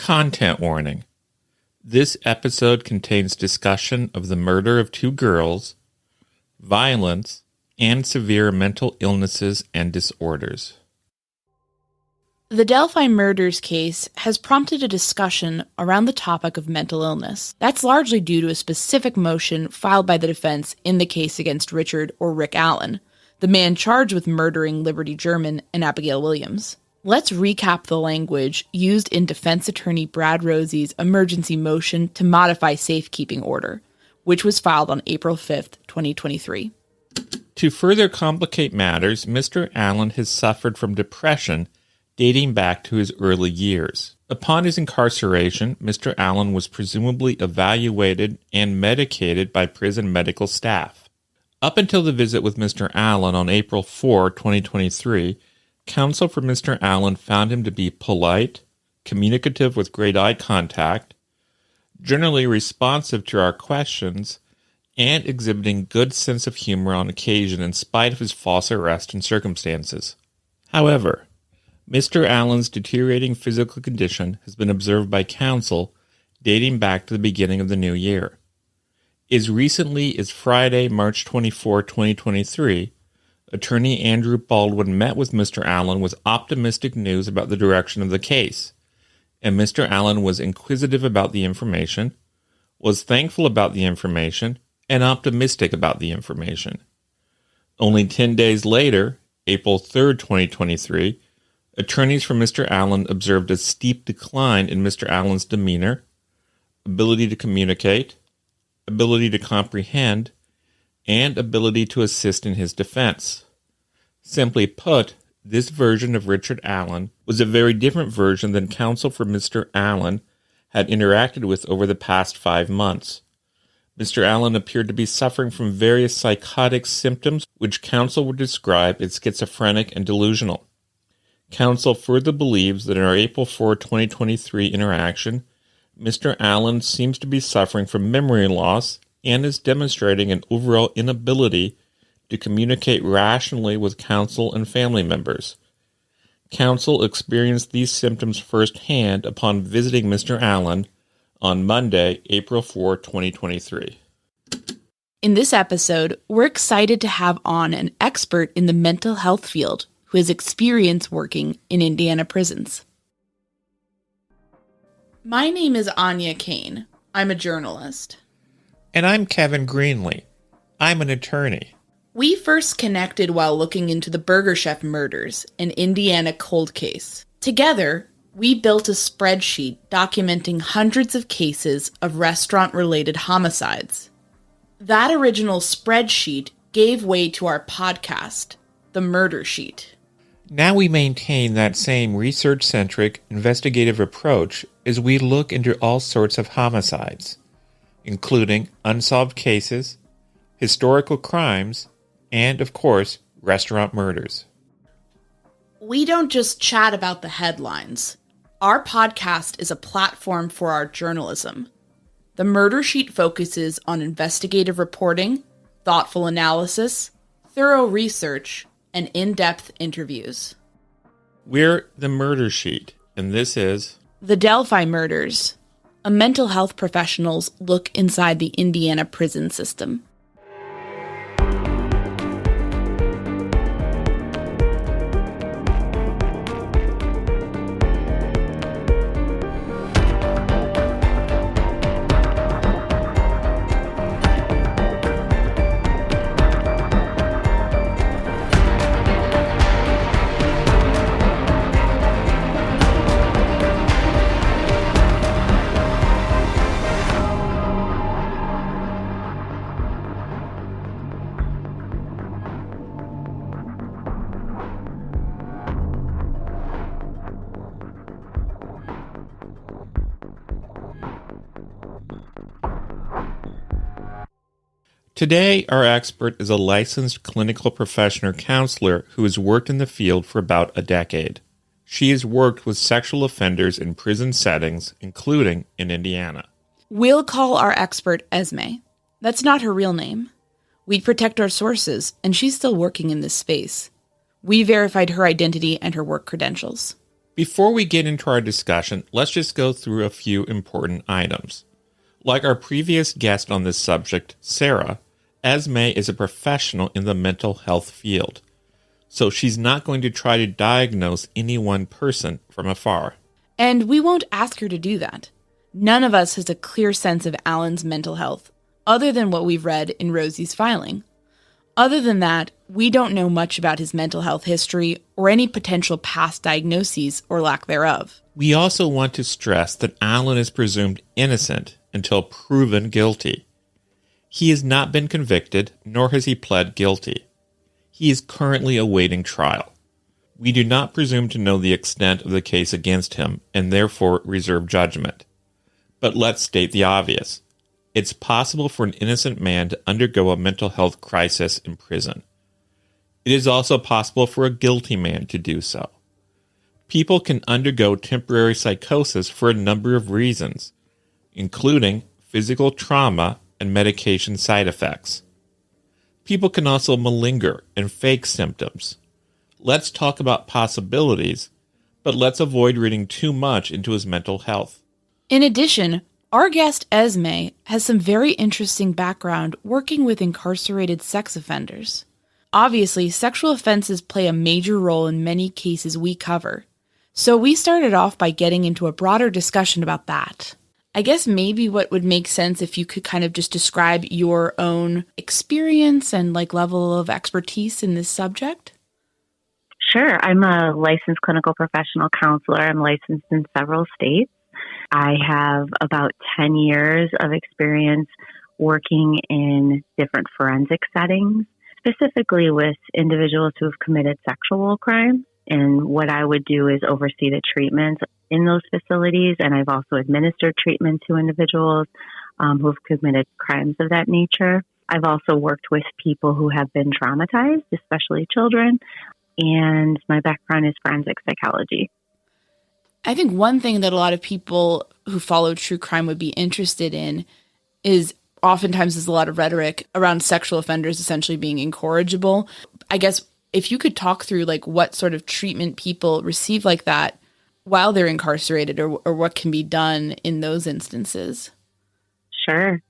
Content warning. This episode contains discussion of the murder of 2 girls, violence, and severe mental illnesses and disorders. The Delphi murders case has prompted a discussion around the topic of mental illness. That's largely due to a specific motion filed by the defense in the case against Richard or Rick Allen, the man charged with murdering Liberty German and Abigail Williams. Let's recap the language used in defense attorney Brad Rosie's emergency motion to modify safekeeping order, which was filed on April 5th, 2023. To further complicate matters, Mr. Allen has suffered from depression dating back to his early years. Upon his incarceration, Mr. Allen was presumably evaluated and medicated by prison medical staff. Up until the visit with Mr. Allen on April 4, 2023, counsel for Mr. Allen found him to be polite, communicative with great eye contact, generally responsive to our questions, and exhibiting good sense of humor on occasion in spite of his false arrest and circumstances. However, Mr. Allen's deteriorating physical condition has been observed by counsel dating back to the beginning of the new year. As recently as Friday, March 24, 2023, Attorney Andrew Baldwin met with Mr. Allen with optimistic news about the direction of the case, and Mr. Allen was inquisitive about the information, was thankful about the information, and optimistic about the information. Only 10 days later, April 3, 2023, attorneys for Mr. Allen observed a steep decline in Mr. Allen's demeanor, ability to communicate, ability to comprehend, and ability to assist in his defense. Simply put, this version of Richard Allen was a very different version than counsel for Mr. Allen had interacted with over the past 5 months. Mr. Allen appeared to be suffering from various psychotic symptoms which counsel would describe as schizophrenic and delusional. Counsel further believes that in our April 4, 2023 interaction, Mr. Allen seems to be suffering from memory loss and is demonstrating an overall inability to communicate rationally with counsel and family members. Counsel experienced these symptoms firsthand upon visiting Mr. Allen on Monday, April 4, 2023. In this episode, we're excited to have on an expert in the mental health field who has experience working in Indiana prisons. My name is Anya Kane. I'm a journalist. And I'm Kevin Greenlee. I'm an attorney. We first connected while looking into the Burger Chef murders, an Indiana cold case. Together, we built a spreadsheet documenting hundreds of cases of restaurant-related homicides. That original spreadsheet gave way to our podcast, The Murder Sheet. Now we maintain that same research-centric, investigative approach as we look into all sorts of homicides, including unsolved cases, historical crimes, and, of course, restaurant murders. We don't just chat about the headlines. Our podcast is a platform for our journalism. The Murder Sheet focuses on investigative reporting, thoughtful analysis, thorough research, and in-depth interviews. We're The Murder Sheet, and this is The Delphi Murders, a mental health professional's look inside the Indiana prison system. Today, our expert is a licensed clinical professional counselor who has worked in the field for about a decade. She has worked with sexual offenders in prison settings, including in Indiana. We'll call our expert Esme. That's not her real name. We'd protect our sources, and she's still working in this space. We verified her identity and her work credentials. Before we get into our discussion, let's just go through a few important items. Like our previous guest on this subject, Sarah, Esme is a professional in the mental health field, so she's not going to try to diagnose any one person from afar. And we won't ask her to do that. None of us has a clear sense of Alan's mental health, other than what we've read in Rosie's filing. Other than that, we don't know much about his mental health history or any potential past diagnoses or lack thereof. We also want to stress that Alan is presumed innocent until proven guilty. He has not been convicted, nor has he pled guilty. He is currently awaiting trial. We do not presume to know the extent of the case against him, and therefore reserve judgment. But let's state the obvious. It's possible for an innocent man to undergo a mental health crisis in prison. It is also possible for a guilty man to do so. People can undergo temporary psychosis for a number of reasons, including physical trauma and medication side effects. People can also malinger and fake symptoms. Let's talk about possibilities, but let's avoid reading too much into his mental health. In addition, our guest Esme has some very interesting background working with incarcerated sex offenders. Obviously, sexual offenses play a major role in many cases we cover, so we started off by getting into a broader discussion about that. I guess maybe what would make sense if you could kind of just describe your own experience and level of expertise in this subject. Sure. I'm a licensed clinical professional counselor. I'm licensed in several states. I have about 10 years of experience working in different forensic settings, specifically with individuals who have committed sexual crimes. And what I would do is oversee the treatment in those facilities. And I've also administered treatment to individuals who have committed crimes of that nature. I've also worked with people who have been traumatized, especially children. And my background is forensic psychology. I think one thing that a lot of people who follow true crime would be interested in is oftentimes there's a lot of rhetoric around sexual offenders essentially being incorrigible. I guess if you could talk through what sort of treatment people receive like that while they're incarcerated or what can be done in those instances. Sure.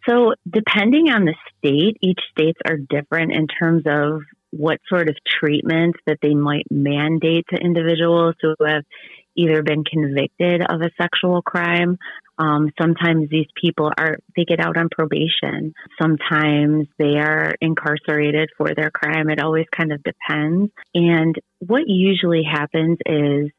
So depending on the state, each states are different in terms of what sort of treatment that they might mandate to individuals who have either been convicted of a sexual crime. Sometimes these people they get out on probation. Sometimes they are incarcerated for their crime. It always kind of depends. And what usually happens is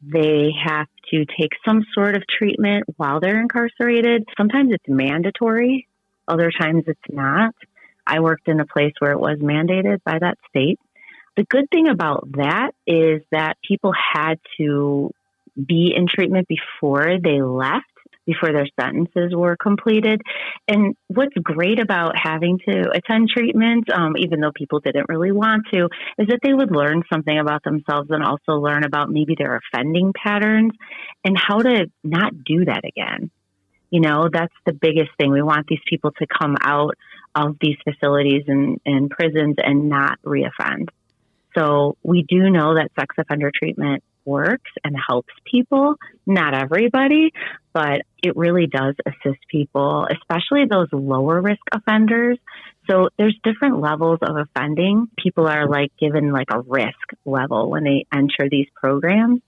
they have to take some sort of treatment while they're incarcerated. Sometimes it's mandatory. Other times it's not. I worked in a place where it was mandated by that state. The good thing about that is that people had to be in treatment before they left, before their sentences were completed. And what's great about having to attend treatment, even though people didn't really want to, is that they would learn something about themselves and also learn about maybe their offending patterns and how to not do that again. You know, that's the biggest thing. We want these people to come out of these facilities and prisons and not reoffend. So we do know that sex offender treatment works and helps people. Not everybody, but it really does assist people, especially those lower risk offenders. So there's different levels of offending. People are given a risk level when they enter these programs.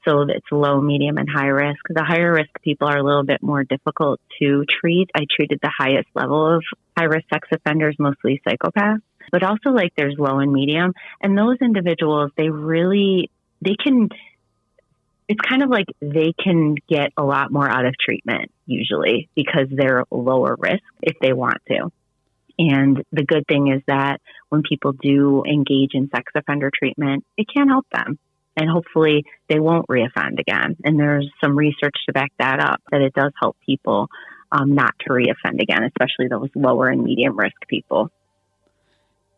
So it's low, medium, and high risk. The higher risk people are a little bit more difficult to treat. I treated the highest level of high risk sex offenders, mostly psychopaths, but also there's low and medium. And those individuals, they can get a lot more out of treatment usually because they're lower risk if they want to. And the good thing is that when people do engage in sex offender treatment, it can help them. And hopefully they won't reoffend again. And there's some research to back that up, that it does help people not to reoffend again, especially those lower and medium risk people.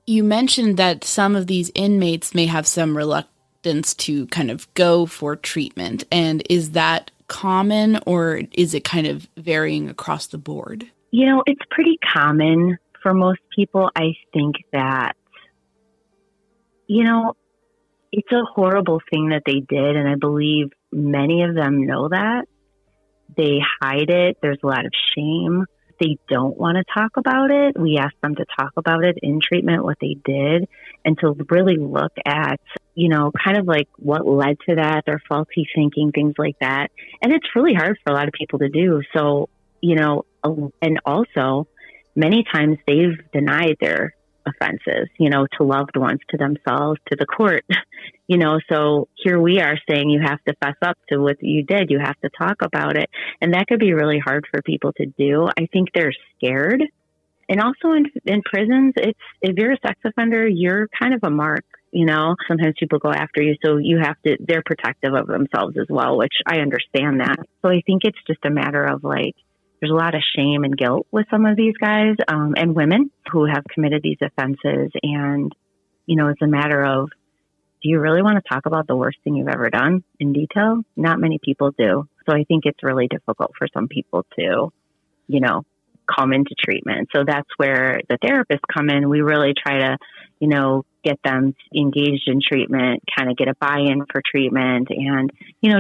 You mentioned that some of these inmates may have some reluctance to kind of go for treatment. And is that common, or is it kind of varying across the board? You know, it's pretty common for most people. I think that, It's a horrible thing that they did, and I believe many of them know that. They hide it. There's a lot of shame. They don't want to talk about it. We ask them to talk about it in treatment, what they did, and to really look at, kind of like what led to that, their faulty thinking, things like that. And it's really hard for a lot of people to do. So, and also many times they've denied their offenses, to loved ones, to themselves, to the court, so here we are saying you have to fess up to what you did. You have to talk about it. And that could be really hard for people to do. I think they're scared. And also in prisons, if you're a sex offender, you're kind of a mark, sometimes people go after you. So they're protective of themselves as well, which I understand that. So I think it's just a matter of there's a lot of shame and guilt with some of these guys and women who have committed these offenses. And, it's a matter of, do you really want to talk about the worst thing you've ever done in detail? Not many people do. So I think it's really difficult for some people to, come into treatment. So that's where the therapists come in. We really try to, get them engaged in treatment, kind of get a buy-in for treatment and,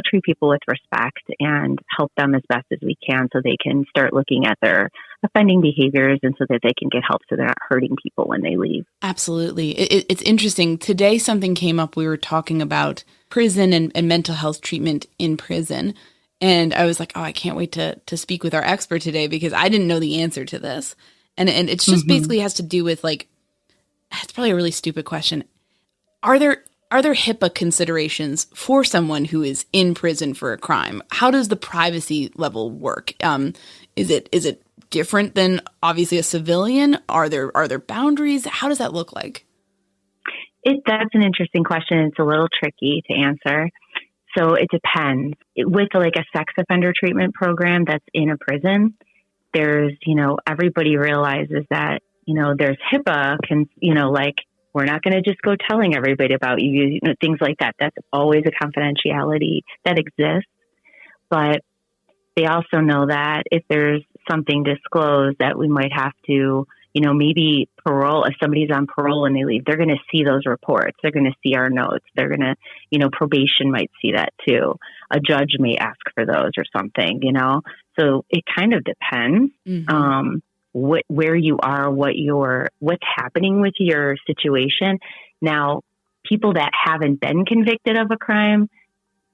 treat people with respect and help them as best as we can so they can start looking at their offending behaviors and so that they can get help so they're not hurting people when they leave. Absolutely. It's interesting. Today, something came up. We were talking about prison and mental health treatment in prison. And I was like, I can't wait to speak with our expert today because I didn't know the answer to this. And it's just basically has to do with it's probably a really stupid question. Are there HIPAA considerations for someone who is in prison for a crime? How does the privacy level work? Is it different than obviously a civilian? Are there boundaries? How does that look like? That's an interesting question. It's a little tricky to answer. So it depends. With a sex offender treatment program that's in a prison, there's, everybody realizes that, there's HIPAA we're not going to just go telling everybody about you, things like that. That's always a confidentiality that exists. But they also know that if there's something disclosed that we might have to, maybe parole, if somebody's on parole and they leave, they're going to see those reports. They're going to see our notes. They're going to, probation might see that too. A judge may ask for those or something, So it kind of depends. Where you are, what's happening with your situation. Now, people that haven't been convicted of a crime,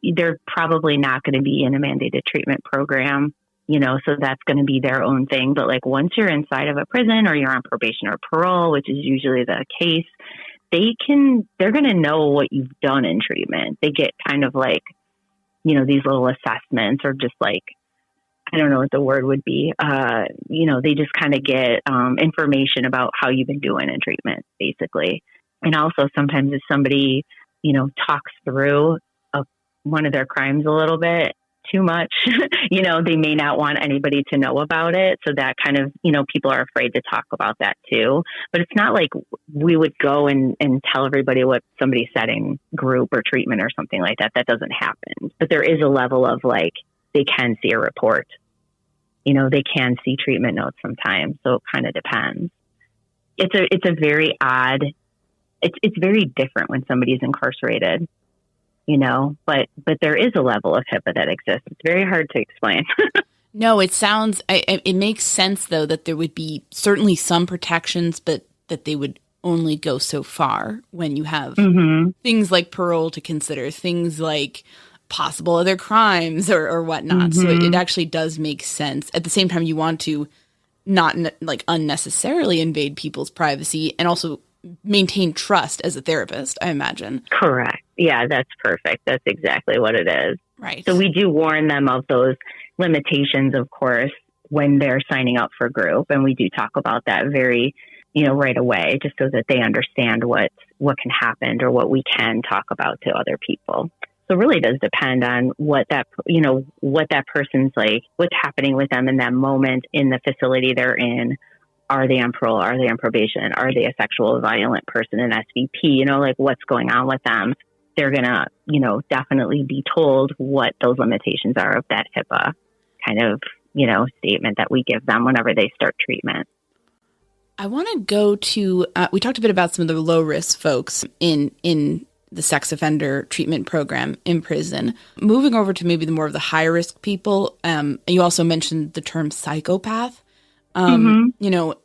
they're probably not going to be in a mandated treatment program, so that's going to be their own thing. But once you're inside of a prison or you're on probation or parole, which is usually the case, they're going to know what you've done in treatment. They get kind of these little assessments or just I don't know what the word would be. They just kind of get information about how you've been doing in treatment, basically. And also sometimes if somebody, talks through one of their crimes a little bit too much, they may not want anybody to know about it. So that kind of, people are afraid to talk about that too. But it's not like we would go and tell everybody what somebody said in group or treatment or something like that. That doesn't happen. But there is a level of they can see a report. They can see treatment notes sometimes. So it kind of depends. It's a very odd, it's very different when somebody's incarcerated, but there is a level of HIPAA that exists. It's very hard to explain. No, it makes sense though, that there would be certainly some protections, but that they would only go so far when you have things like parole to consider, things like possible other crimes or whatnot. So it actually does make sense. At the same time, you want to not unnecessarily invade people's privacy and also maintain trust as a therapist, I imagine. Correct. Yeah, that's perfect. That's exactly what it is. Right. So we do warn them of those limitations, of course, when they're signing up for group. And we do talk about that very, right away, just so that they understand what can happen or what we can talk about to other people. So it really does depend on what that person's what's happening with them in that moment in the facility they're in. Are they on parole? Are they on probation? Are they a sexual violent person in SVP? What's going on with them? They're going to, definitely be told what those limitations are of that HIPAA kind of, statement that we give them whenever they start treatment. I want to go to, we talked a bit about some of the low risk folks in the sex offender treatment program in prison. Moving over to maybe the more of the high risk people, you also mentioned the term psychopath. You know,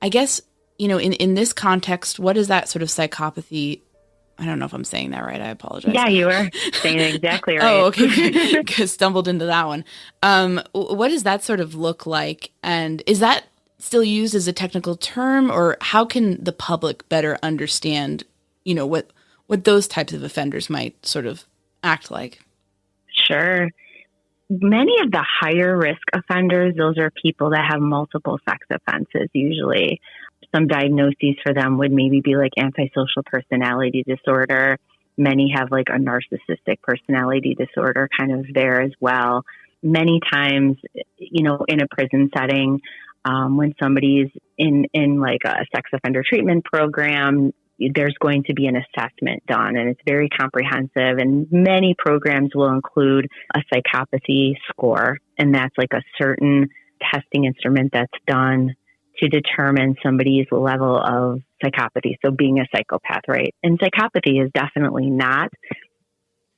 I guess, you know, in this context, what is that sort of psychopathy? I don't know if I'm saying that right. I apologize. Yeah, you are saying it exactly right. Oh, okay. Stumbled into that one. What does that sort of look like? And is that still used as a technical term, or how can the public better understand, you know, what those types of offenders might sort of act like? Sure. Many of the higher risk offenders, those are people that have multiple sex offenses usually. Some diagnoses for them would maybe be like antisocial personality disorder. Many have like a narcissistic personality disorder kind of there as well. Many times, you know, in a prison setting, when somebody's in like a sex offender treatment program, there's going to be an assessment done, and it's very comprehensive. And many programs will include a psychopathy score, and that's like a certain testing instrument that's done to determine somebody's level of psychopathy. So being a psychopath, right? And psychopathy is definitely not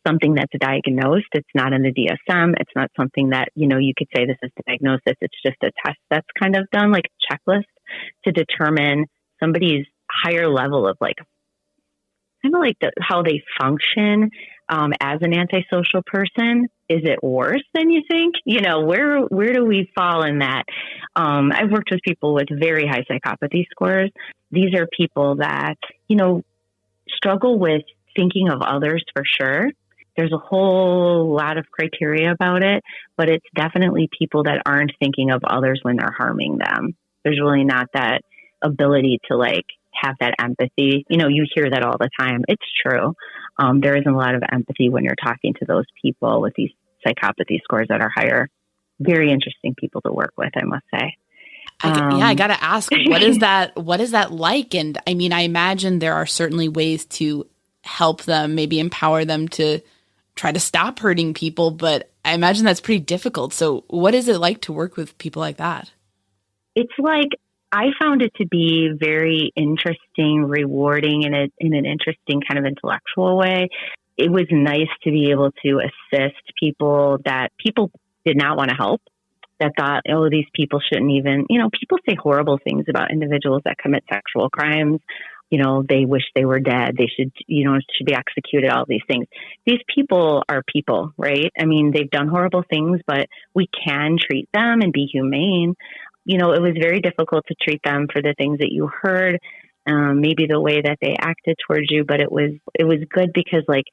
something that's diagnosed. It's not in the DSM. It's not something that, you know, you could say this is diagnosis. It's just a test that's kind of done, like a checklist to determine somebody's higher level of like, kind of like how they function as an antisocial person. Is it worse than you think? You know, where do we fall in that? I've worked with people with very high psychopathy scores. These are people that, you know, struggle with thinking of others for sure. There's a whole lot of criteria about it, but it's definitely people that aren't thinking of others when they're harming them. There's really not that ability to like have that empathy. You know, you hear that all the time. It's true. There isn't a lot of empathy when you're talking to those people with these psychopathy scores that are higher. Very interesting people to work with, I must say. I got to ask, what is that like? And I mean, I imagine there are certainly ways to help them, maybe empower them to try to stop hurting people, but I imagine that's pretty difficult. So what is it like to work with people like that? It's like, I found it to be very interesting, rewarding in an interesting kind of intellectual way. It was nice to be able to assist people that people did not want to help, that thought, oh, these people shouldn't even, you know, people say horrible things about individuals that commit sexual crimes. You know, they wish they were dead. They should, you know, should be executed, all these things. These people are people, right? I mean, they've done horrible things, but we can treat them and be humane. You know, it was very difficult to treat them for the things that you heard, maybe the way that they acted towards you. But it was good because, like,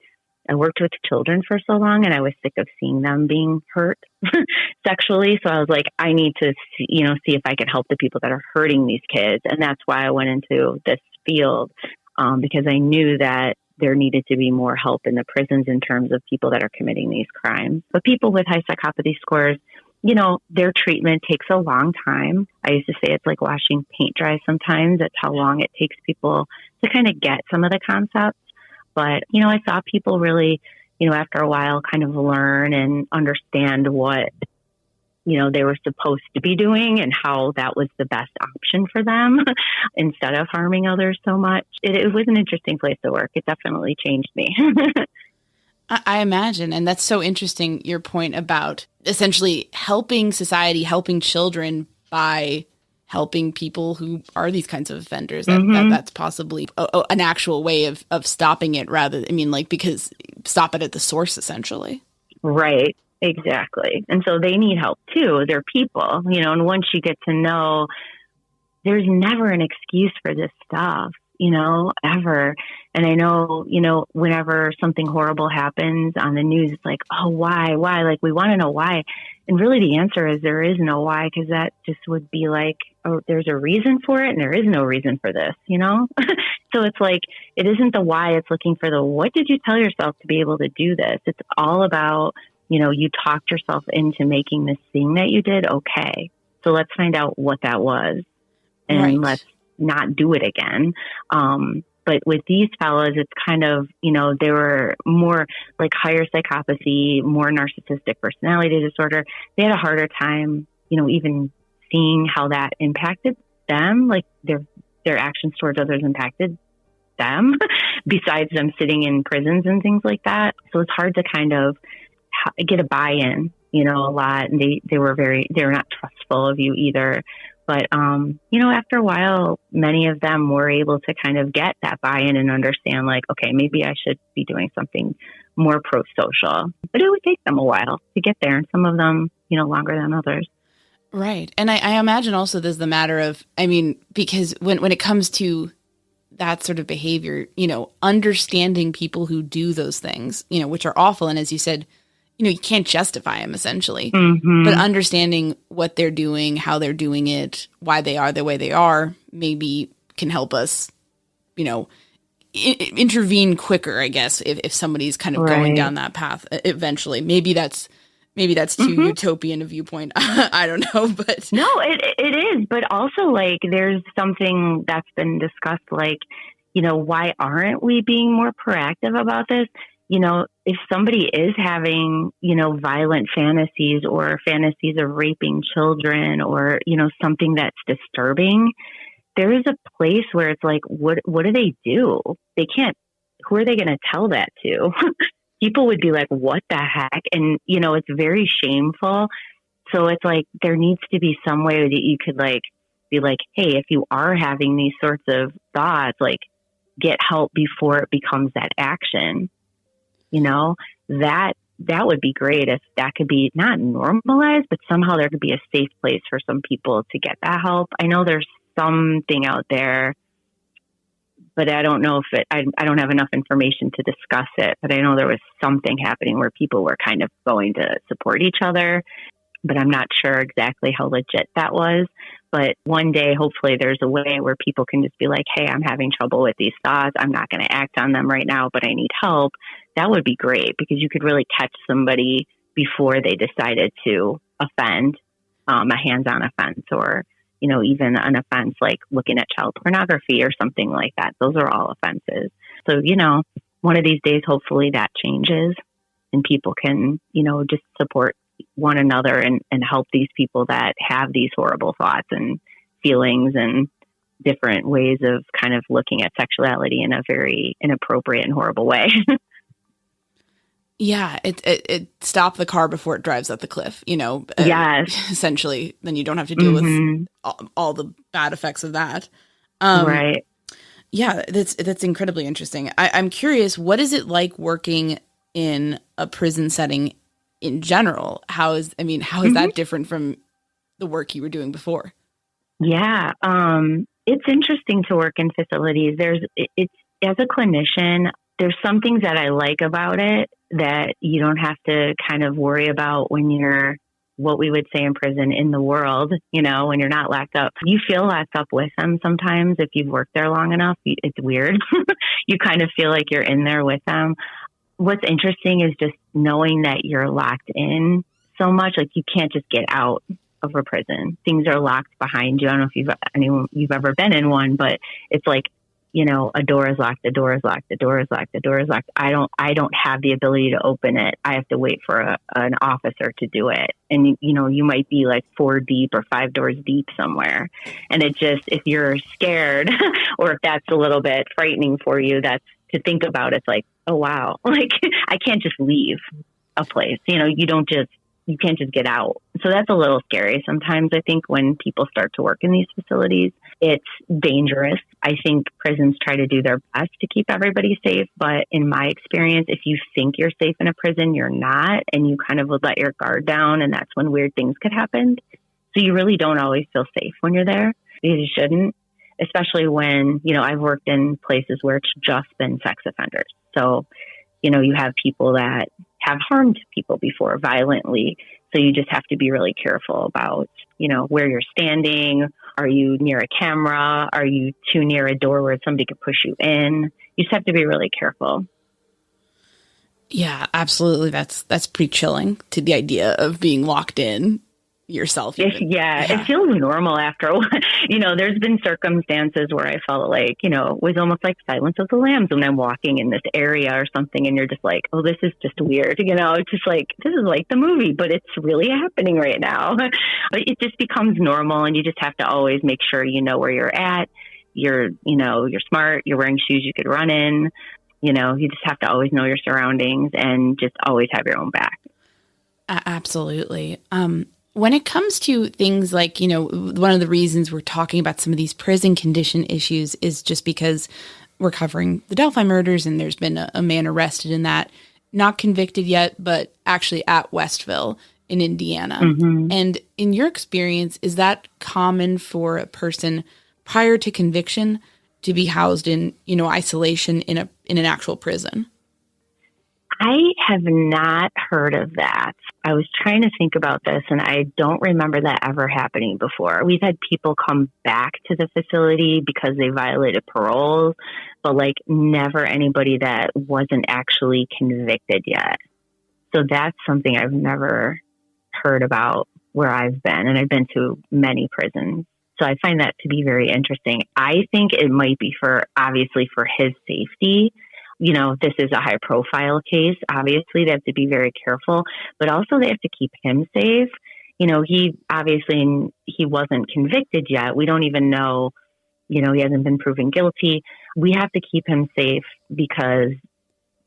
I worked with children for so long, and I was sick of seeing them being hurt sexually. So I was like, I need to, see if I could help the people that are hurting these kids, and that's why I went into this field because I knew that there needed to be more help in the prisons in terms of people that are committing these crimes. But people with high psychopathy scores, you know, their treatment takes a long time. I used to say it's like washing paint dry sometimes. That's how long it takes people to kind of get some of the concepts. But, you know, I saw people really, you know, after a while kind of learn and understand what, you know, they were supposed to be doing and how that was the best option for them instead of harming others so much. It was an interesting place to work. It definitely changed me. I imagine. And that's so interesting, your point about essentially helping society, helping children by helping people who are these kinds of offenders. That's possibly an actual way of stopping it because stop it at the source, essentially. Right. Exactly. And so they need help too. They're people, you know, and once you get to know, there's never an excuse for this stuff, you know, ever. And I know, you know, whenever something horrible happens on the news, it's like, oh, why? Like, we want to know why. And really the answer is there is no why, because that just would be like, oh, there's a reason for it and there is no reason for this, you know? So it's like, it isn't the why, it's looking for the, what did you tell yourself to be able to do this? It's all about, you know, you talked yourself into making this thing that you did okay. So let's find out what that was and let's not do it again. But with these fellows, it's kind of, you know, they were more like higher psychopathy, more narcissistic personality disorder. They had a harder time, you know, even seeing how that impacted them, like their actions towards others impacted them. besides them sitting in prisons and things like that. So it's hard to kind of get a buy-in, a lot. And they were not trustful of you either. But, after a while, many of them were able to kind of get that buy-in and understand, like, okay, maybe I should be doing something more pro-social. But it would take them a while to get there. And some of them, longer than others. Right. And I imagine also there's the matter of, because when it comes to that sort of behavior, understanding people who do those things, which are awful. And as you said, you can't justify them essentially, but understanding what they're doing, how they're doing it, why they are the way they are, maybe can help us, intervene quicker, I guess, if somebody's kind of going down that path eventually. Maybe that's too utopian a viewpoint. I don't know, but no, it is. But also, like, there's something that's been discussed, like, why aren't we being more proactive about this? If somebody is having, violent fantasies or fantasies of raping children or, something that's disturbing, there is a place where it's like, what do they do? They can't, who are they going to tell that to? People would be like, what the heck? And, it's very shameful. So it's like, there needs to be some way that you could like, be like, hey, if you are having these sorts of thoughts, like, get help before it becomes that action. That would be great if that could be not normalized, but somehow there could be a safe place for some people to get that help. I know there's something out there, but I don't know if I don't have enough information to discuss it, but I know there was something happening where people were kind of going to support each other, but I'm not sure exactly how legit that was. But one day, hopefully there's a way where people can just be like, hey, I'm having trouble with these thoughts. I'm not going to act on them right now, but I need help. That would be great because you could really catch somebody before they decided to offend, a hands-on offense or, even an offense like looking at child pornography or something like that. Those are all offenses. So, one of these days, hopefully that changes and people can, just support one another and help these people that have these horrible thoughts and feelings and different ways of kind of looking at sexuality in a very inappropriate and horrible way. Yeah, it stop the car before it drives up the cliff, Yes. Essentially, then you don't have to deal with all the bad effects of that. Right. Yeah, that's incredibly interesting. I'm curious, what is it like working in a prison setting in general? How is that different from the work you were doing before? Yeah. It's interesting to work in facilities. It's as a clinician, there's some things that I like about it that you don't have to kind of worry about when you're, what we would say in prison, in the world, when you're not locked up. You feel locked up with them sometimes if you've worked there long enough. It's weird. You kind of feel like you're in there with them. What's interesting is just knowing that you're locked in so much, like you can't just get out of a prison. Things are locked behind you. I don't know if you've ever been in one, but it's like, a door is locked, the door is locked, the door is locked, the door is locked. I don't have the ability to open it. I have to wait for an officer to do it. And, you might be like 4 deep or 5 doors deep somewhere. And it just, if you're scared or if that's a little bit frightening for you, that's to think about. It's like, oh, wow, like I can't just leave a place. You can't just get out. So that's a little scary. Sometimes I think when people start to work in these facilities, it's dangerous. I think prisons try to do their best to keep everybody safe. But in my experience, if you think you're safe in a prison, you're not. And you kind of would let your guard down. And that's when weird things could happen. So you really don't always feel safe when you're there. You shouldn't, especially when, I've worked in places where it's just been sex offenders. So, you have people that have harmed people before violently. So you just have to be really careful about, where you're standing. Are you near a camera? Are you too near a door where somebody could push you in? You just have to be really careful. Yeah, absolutely. That's pretty chilling to the idea of being locked in yourself. It feels normal after a while. There's been circumstances where I felt like, it was almost like Silence of the Lambs when I'm walking in this area or something and you're just like, oh, this is just weird. It's just like, this is like the movie, but it's really happening right now. But it just becomes normal and you just have to always make sure you know where you're at. you're smart, you're wearing shoes you could run in. You just have to always know your surroundings and just always have your own back. Absolutely. When it comes to things like, one of the reasons we're talking about some of these prison condition issues is just because we're covering the Delphi murders, and there's been a man arrested in that, not convicted yet, but actually at Westville in Indiana. Mm-hmm. And in your experience, is that common for a person prior to conviction to be housed in, isolation in an actual prison? I have not heard of that. I was trying to think about this, and I don't remember that ever happening before. We've had people come back to the facility because they violated parole, but never anybody that wasn't actually convicted yet. So that's something I've never heard about where I've been, and I've been to many prisons. So I find that to be very interesting. I think it might be obviously for his safety. This is a high profile case. Obviously, they have to be very careful, but also they have to keep him safe. He wasn't convicted yet. We don't even know, he hasn't been proven guilty. We have to keep him safe because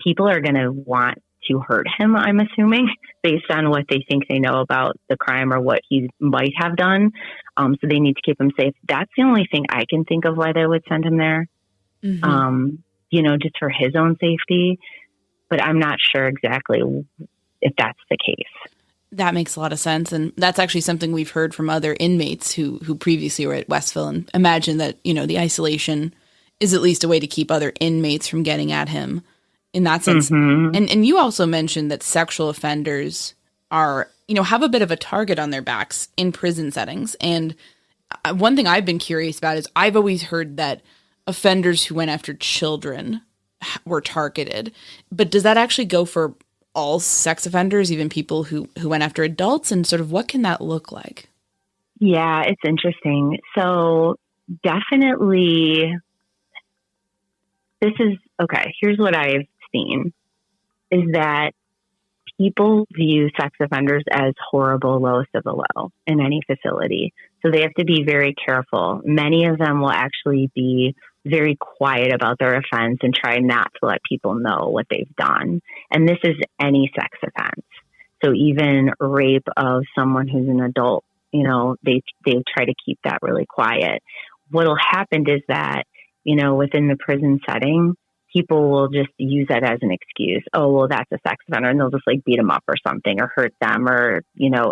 people are going to want to hurt him, I'm assuming, based on what they think they know about the crime or what he might have done. So they need to keep him safe. That's the only thing I can think of why they would send him there. Mm-hmm. Just for his own safety. But I'm not sure exactly if that's the case. That makes a lot of sense. And that's actually something we've heard from other inmates who previously were at Westville, and imagine that, the isolation is at least a way to keep other inmates from getting at him in that sense. Mm-hmm. And you also mentioned that sexual offenders are, have a bit of a target on their backs in prison settings. And one thing I've been curious about is I've always heard that offenders who went after children were targeted. But does that actually go for all sex offenders, even people who went after adults? And sort of what can that look like? Yeah, it's interesting. So definitely, here's what I've seen is that people view sex offenders as horrible, lowest of the low in any facility. So they have to be very careful. Many of them will actually be very quiet about their offense and try not to let people know what they've done. And this is any sex offense. So even rape of someone who's an adult, they try to keep that really quiet. What'll happen is that, within the prison setting, people will just use that as an excuse. Oh, well, that's a sex offender. And they'll just beat them up or something, or hurt them, or,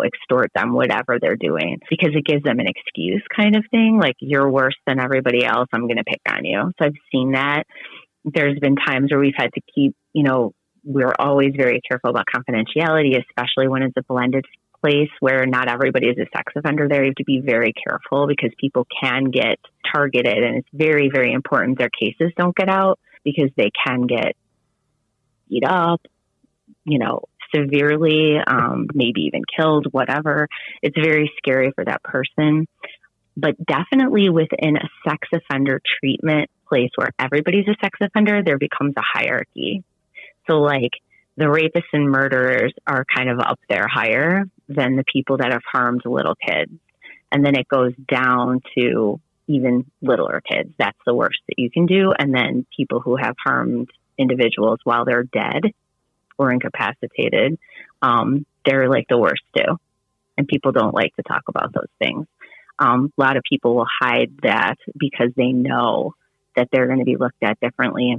extort them, whatever they're doing, because it gives them an excuse kind of thing. You're worse than everybody else. I'm going to pick on you. So I've seen that. There's been times where we've had to keep, we're always very careful about confidentiality, especially when it's a blended place where not everybody is a sex offender there. You have to be very careful because people can get targeted, and it's very, very important their cases don't get out, because they can get beat up, severely, maybe even killed, whatever. It's very scary for that person. But definitely within a sex offender treatment place where everybody's a sex offender, there becomes a hierarchy. So the rapists and murderers are kind of up there higher than the people that have harmed little kids. And then it goes down to even littler kids. That's the worst that you can do. And then people who have harmed individuals while they're dead or incapacitated, they're the worst too. And people don't like to talk about those things. A lot of people will hide that because they know that they're going to be looked at differently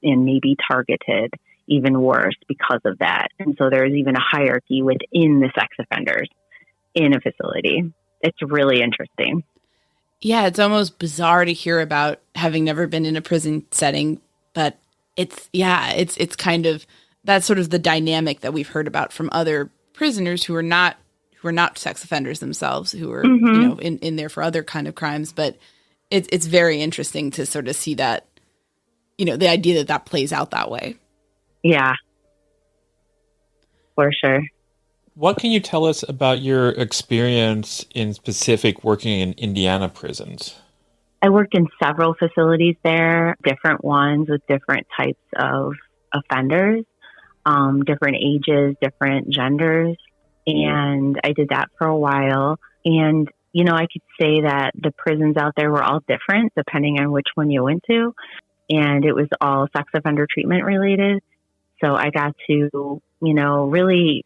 and maybe targeted even worse because of that. And so there's even a hierarchy within the sex offenders in a facility. It's really interesting. Yeah, it's almost bizarre to hear about, having never been in a prison setting, but it's kind of, that's sort of the dynamic that we've heard about from other prisoners who are not sex offenders themselves, who are, in there for other kind of crimes. But it's very interesting to sort of see that, the idea that plays out that way. Yeah, for sure. What can you tell us about your experience in specific working in Indiana prisons? I worked in several facilities there, different ones with different types of offenders, different ages, different genders. And I did that for a while. And I could say that the prisons out there were all different depending on which one you went to. And it was all sex offender treatment related. So I got to, really,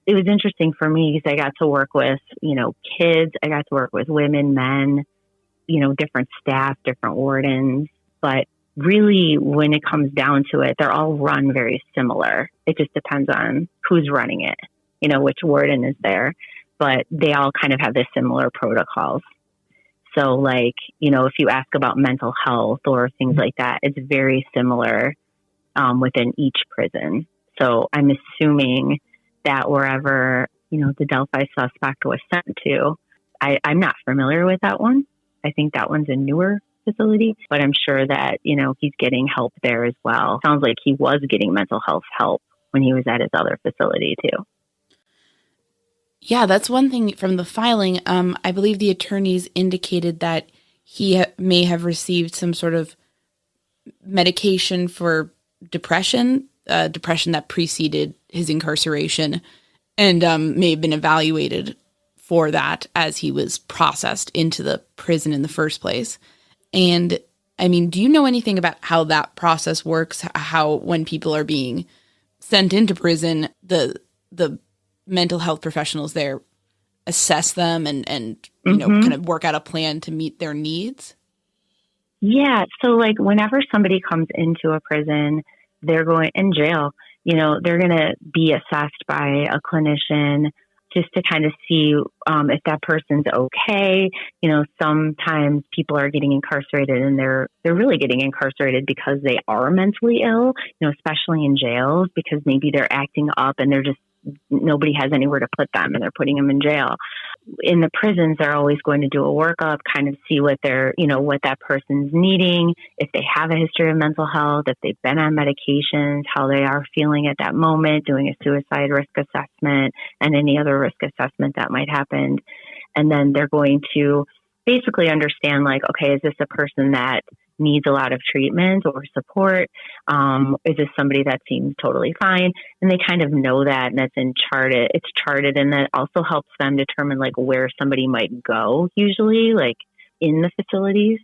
it was interesting for me because I got to work with, kids. I got to work with women, men, different staff, different wardens. But really, when it comes down to it, they're all run very similar. It just depends on who's running it, which warden is there. But they all kind of have the similar protocols. So like, if you ask about mental health or things like that, it's very similar within each prison. So I'm assuming that wherever, the Delphi suspect was sent to, I'm not familiar with that one. I think that one's a newer facility, but I'm sure that, he's getting help there as well. Sounds like he was getting mental health help when he was at his other facility too. Yeah, that's one thing from the filing. I believe the attorneys indicated that he may have received some sort of medication for depression that preceded his incarceration, and may have been evaluated for that as he was processed into the prison in the first place. And I mean, do you know anything about how that process works? How when people are being sent into prison, the mental health professionals there assess them and kind of work out a plan to meet their needs? Yeah. So like whenever somebody comes into a prison, they're going in jail, they're going to be assessed by a clinician just to kind of see if that person's okay. Sometimes people are getting incarcerated and they're really getting incarcerated because they are mentally ill, especially in jails, because maybe they're acting up and they're just, nobody has anywhere to put them and they're putting them in jail. In the prisons, they're always going to do a workup, kind of see what they're, what that person's needing, if they have a history of mental health, if they've been on medications, how they are feeling at that moment, doing a suicide risk assessment and any other risk assessment that might happen. And then they're going to basically understand like, okay, is this a person that needs a lot of treatment or support? Is this somebody that seems totally fine? And they kind of know that, and it's charted, and that also helps them determine like where somebody might go usually, like in the facilities.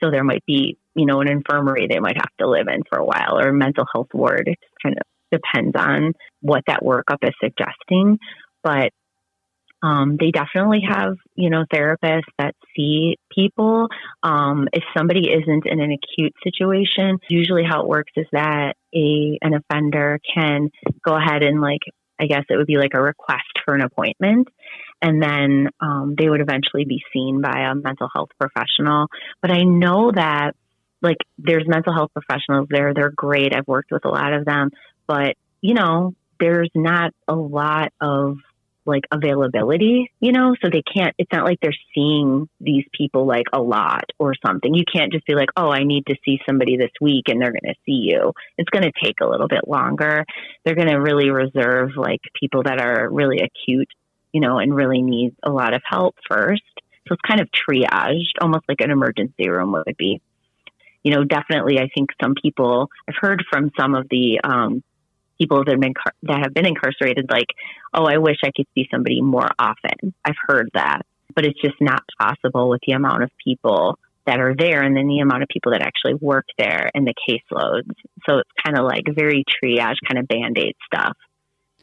So there might be, an infirmary they might have to live in for a while, or a mental health ward. It just kind of depends on what that workup is suggesting. But they definitely have, therapists that see people. If somebody isn't in an acute situation, usually how it works is that an offender can go ahead and I guess it would be like a request for an appointment. And then they would eventually be seen by a mental health professional. But I know that there's mental health professionals there. They're great. I've worked with a lot of them, but there's not a lot of availability, so they can't, it's not like they're seeing these people a lot or something. You can't just be like, oh, I need to see somebody this week and they're going to see you. It's going to take a little bit longer. They're going to really reserve people that are really acute, and really need a lot of help first. So it's kind of triaged, almost like an emergency room would be. Definitely, I think some people, I've heard from some of the, people that have been incarcerated, oh, I wish I could see somebody more often. I've heard that, but it's just not possible with the amount of people that are there and then the amount of people that actually work there and the caseloads. So it's kind of very triage, kind of Band-Aid stuff.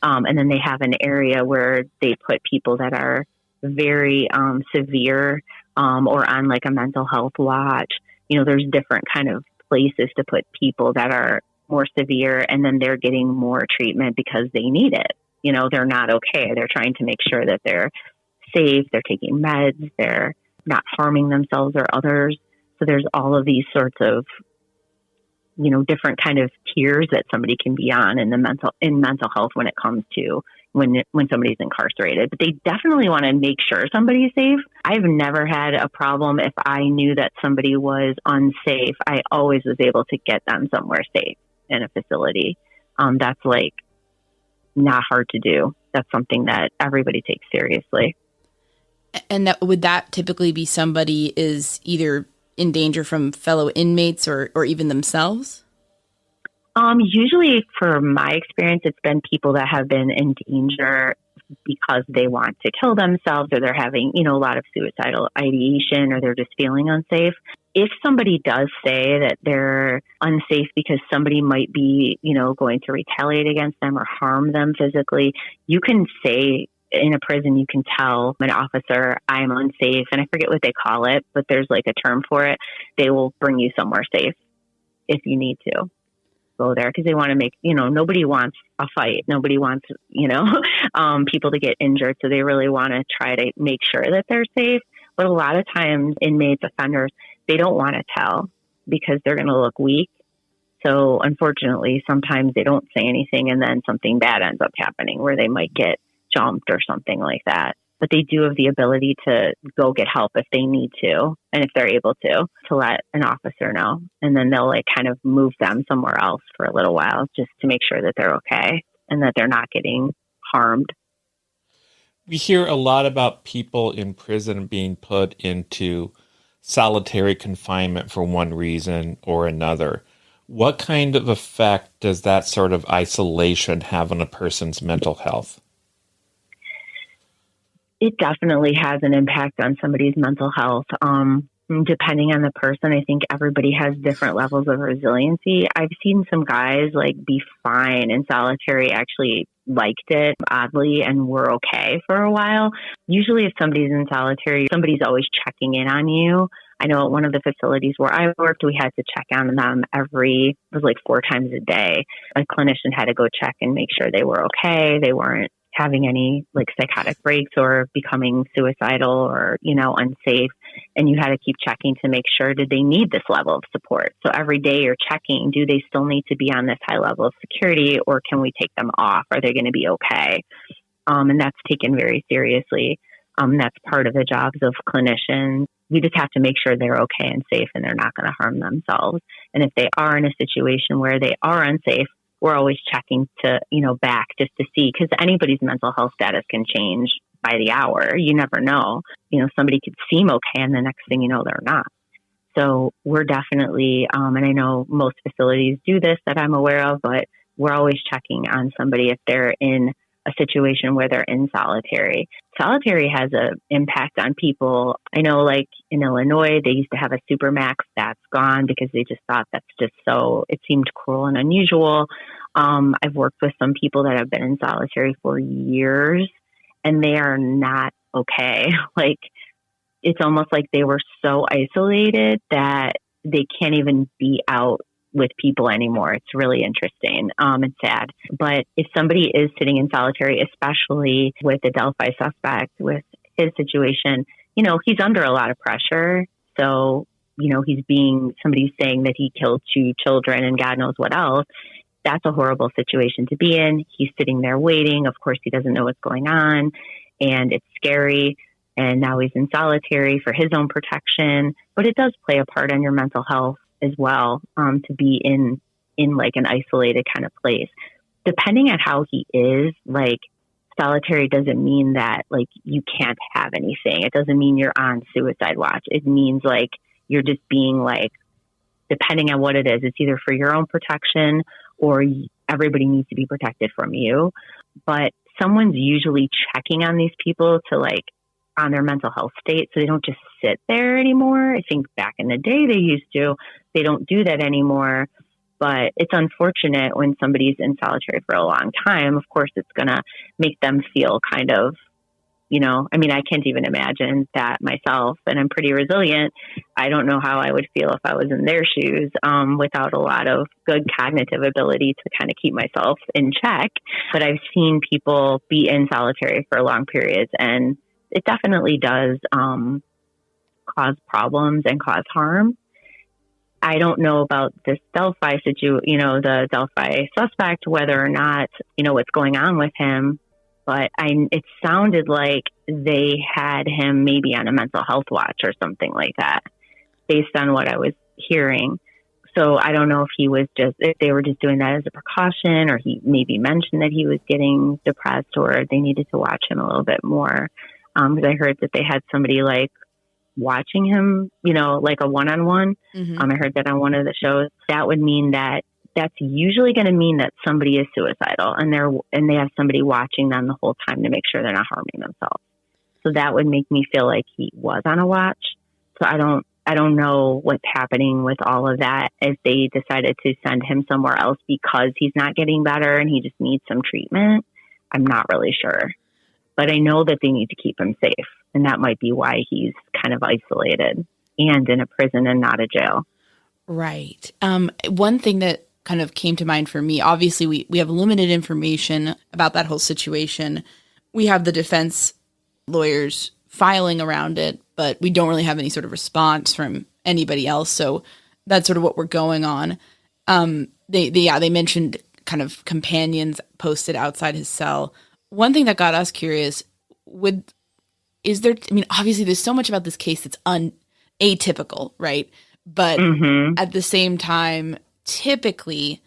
And then they have an area where they put people that are very severe or on a mental health watch. There's different kind of places to put people that are more severe, and then they're getting more treatment because they need it. They're not okay. They're trying to make sure that they're safe, they're taking meds, they're not harming themselves or others. So there's all of these sorts of, different kind of tiers that somebody can be on in mental health when it comes to when somebody's incarcerated. But they definitely want to make sure somebody's safe. I've never had a problem if I knew that somebody was unsafe. I always was able to get them somewhere safe in a facility. That's not hard to do. That's something that everybody takes seriously. And would that typically be somebody is either in danger from fellow inmates or even themselves? Usually, for my experience, it's been people that have been in danger because they want to kill themselves or they're having, a lot of suicidal ideation or they're just feeling unsafe. If somebody does say that they're unsafe because somebody might be, going to retaliate against them or harm them physically, you can say in a prison, you can tell an officer, I'm unsafe. And I forget what they call it, but there's like a term for it. They will bring you somewhere safe if you need to go there because they want to make, nobody wants a fight. Nobody wants, people to get injured. So they really want to try to make sure that they're safe. But a lot of times inmates, offenders, they don't want to tell because they're going to look weak. So unfortunately, sometimes they don't say anything and then something bad ends up happening where they might get jumped or something like that. But they do have the ability to go get help if they need to and if they're able to let an officer know. And then they'll kind of move them somewhere else for a little while just to make sure that they're okay and that they're not getting harmed. We hear a lot about people in prison being put into solitary confinement for one reason or another. What kind of effect does that sort of isolation have on a person's mental health? It definitely has an impact on somebody's mental health. Depending on the person, I think everybody has different levels of resiliency. I've seen some guys be fine in solitary, actually liked it oddly and were okay for a while. Usually if somebody's in solitary, somebody's always checking in on you. I know at one of the facilities where I worked, we had to check on them it was 4 times a day. A clinician had to go check and make sure they were okay. They weren't having any psychotic breaks or becoming suicidal or, unsafe. And you had to keep checking to make sure, did they need this level of support? So every day you're checking, do they still need to be on this high level of security or can we take them off? Are they going to be okay? And that's taken very seriously. That's part of the jobs of clinicians. We just have to make sure they're okay and safe and they're not going to harm themselves. And if they are in a situation where they are unsafe, we're always checking to, back just to see, because anybody's mental health status can change by the hour. You never know. Somebody could seem okay and the next thing you know, they're not. So we're definitely, and I know most facilities do this that I'm aware of, but we're always checking on somebody if they're in a situation where they're in solitary. Solitary has an impact on people. I know in Illinois, they used to have a supermax. That's gone because they just thought it seemed cruel and unusual. I've worked with some people that have been in solitary for years and they are not okay. It's almost like they were so isolated that they can't even be out with people anymore. It's really interesting and sad. But if somebody is sitting in solitary, especially with the Delphi suspect, with his situation, he's under a lot of pressure. So, somebody's saying that he killed 2 children and God knows what else. That's a horrible situation to be in. He's sitting there waiting. Of course, he doesn't know what's going on and it's scary. And now he's in solitary for his own protection, but it does play a part on your mental health as well, to be in an isolated kind of place. Depending on how he is, solitary doesn't mean that you can't have anything. It doesn't mean you're on suicide watch. It means you're just being depending on what it is, it's either for your own protection or everybody needs to be protected from you. But someone's usually checking on these people to on their mental health state. So they don't just sit there anymore. I think back in the day they used to. They don't do that anymore. But it's unfortunate when somebody's in solitary for a long time. Of course, it's going to make them feel kind of, I can't even imagine that myself, and I'm pretty resilient. I don't know how I would feel if I was in their shoes without a lot of good cognitive ability to kind of keep myself in check. But I've seen people be in solitary for long periods, and it definitely does cause problems and cause harm. I don't know about this Delphi the Delphi suspect, whether or not, what's going on with him. But it sounded like they had him maybe on a mental health watch or something like that, based on what I was hearing. So I don't know if they were just doing that as a precaution, or he maybe mentioned that he was getting depressed, or they needed to watch him a little bit more. Because I heard that they had somebody watching him, a one-on-one. Mm-hmm. I heard that on one of the shows. That would mean that that's usually going to mean that somebody is suicidal and they have somebody watching them the whole time to make sure they're not harming themselves. So that would make me feel like he was on a watch. So I don't know what's happening with all of that, if they decided to send him somewhere else because he's not getting better and he just needs some treatment. I'm not really sure. But I know that they need to keep him safe. And that might be why he's kind of isolated and in a prison and not a jail. Right. One thing that kind of came to mind for me, obviously we have limited information about that whole situation. We have the defense lawyers filing around it, but we don't really have any sort of response from anybody else. So that's sort of what we're going on. They mentioned kind of companions posted outside his cell. One thing that got us curious, obviously there's so much about this case that's atypical, right? But at the same time, typically,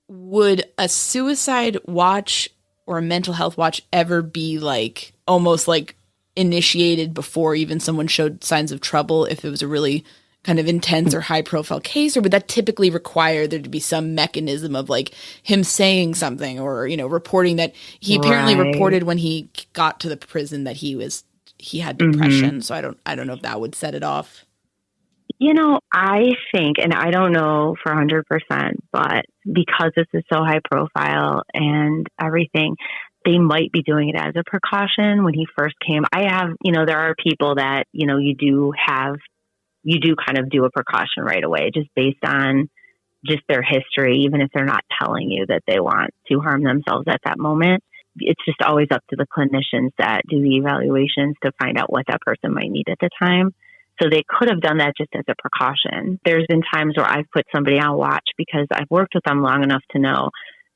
would a suicide watch or a mental health watch ever be like almost like initiated before even someone showed signs of trouble if it was a really kind of intense or high profile case? Or would that typically require there to be some mechanism of like him saying something or, reporting that he apparently reported when he got to the prison that he had depression. So I don't know if that would set it off. I think, and I don't know for 100%, but because this is so high profile and everything, they might be doing it as a precaution when he first came. I have, there are people that, you do kind of do a precaution right away, just based on just their history, even if they're not telling you that they want to harm themselves at that moment. It's just always up to the clinicians that do the evaluations to find out what that person might need at the time. So they could have done that just as a precaution. There's been times where I've put somebody on watch because I've worked with them long enough to know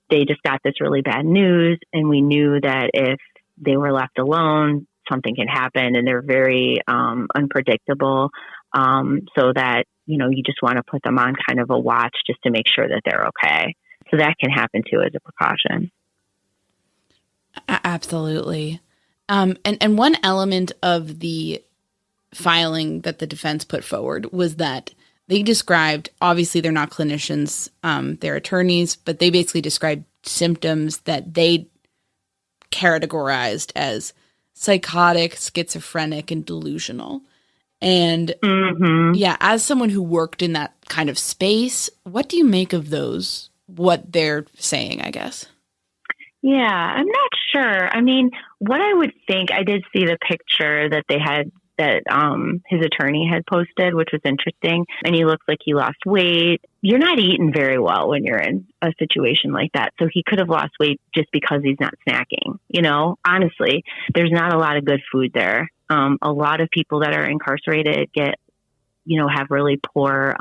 they just got this really bad news, and we knew that if they were left alone, something can happen, and they're very unpredictable. So that, you just want to put them on kind of a watch just to make sure that they're okay. So that can happen too as a precaution. Absolutely. And one element of the filing that the defense put forward was that they described, obviously they're not clinicians, they're attorneys, but they basically described symptoms that they categorized as psychotic, schizophrenic, and delusional. And as someone who worked in that kind of space, what do you make of those, what they're saying, I guess? Yeah, I'm not sure. I mean, what I would think, I did see the picture that they had, that his attorney had posted, which was interesting. And he looks like he lost weight. You're not eating very well when you're in a situation like that. So he could have lost weight just because he's not snacking. Honestly, there's not a lot of good food there. A lot of people that are incarcerated have really poor,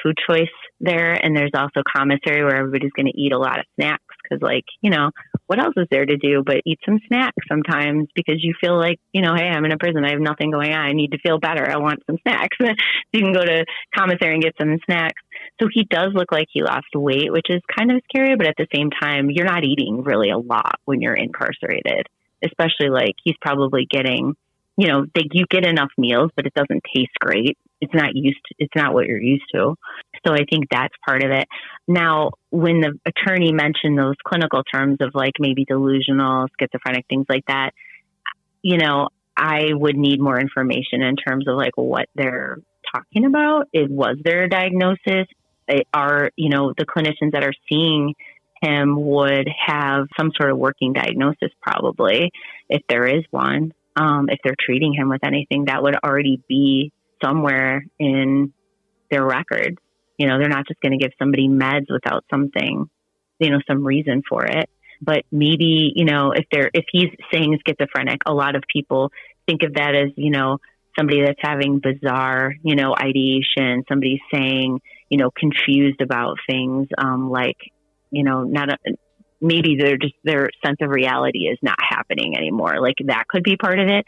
food choice there. And there's also commissary where everybody's going to eat a lot of snacks because, what else is there to do but eat some snacks sometimes, because you feel like, hey, I'm in a prison. I have nothing going on. I need to feel better. I want some snacks. So you can go to commissary and get some snacks. So he does look like he lost weight, which is kind of scary. But at the same time, you're not eating really a lot when you're incarcerated, especially he's probably getting, you get enough meals, but it doesn't taste great. It's not what you're used to. So I think that's part of it. Now, when the attorney mentioned those clinical terms of maybe delusional, schizophrenic, things like that, I would need more information in terms of what they're talking about. It was their diagnosis. The clinicians that are seeing him would have some sort of working diagnosis, probably, if there is one. If they're treating him with anything, that would already be somewhere in their records. They're not just going to give somebody meds without something, some reason for it. But maybe, if he's saying schizophrenic, a lot of people think of that as, somebody that's having bizarre, ideation, somebody saying, confused about things, maybe their sense of reality is not happening anymore. That could be part of it.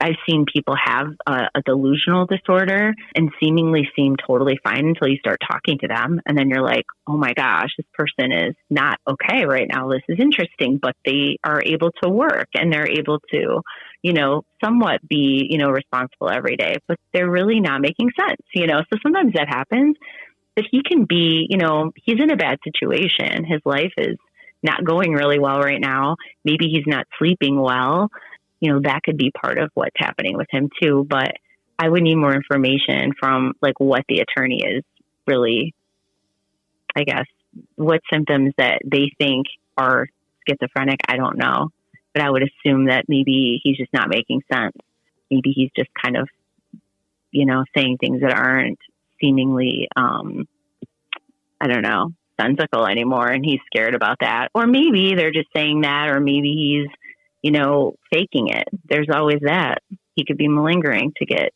I've seen people have a delusional disorder and seemingly seem totally fine until you start talking to them. And then you're like, oh my gosh, this person is not okay right now. This is interesting, but they are able to work and they're able to, somewhat be, responsible every day, but they're really not making sense, So sometimes that happens. But he can be, he's in a bad situation. His life is not going really well right now. Maybe he's not sleeping well. That could be part of what's happening with him too. But I would need more information from like what the attorney is really, I guess, what symptoms that they think are schizophrenic. I don't know, but I would assume that maybe he's just not making sense. Maybe he's just kind of, saying things that aren't seemingly, I don't know, sensical anymore. And he's scared about that. Or maybe they're just saying that, or maybe he's, faking it. There's always that. He could be malingering to get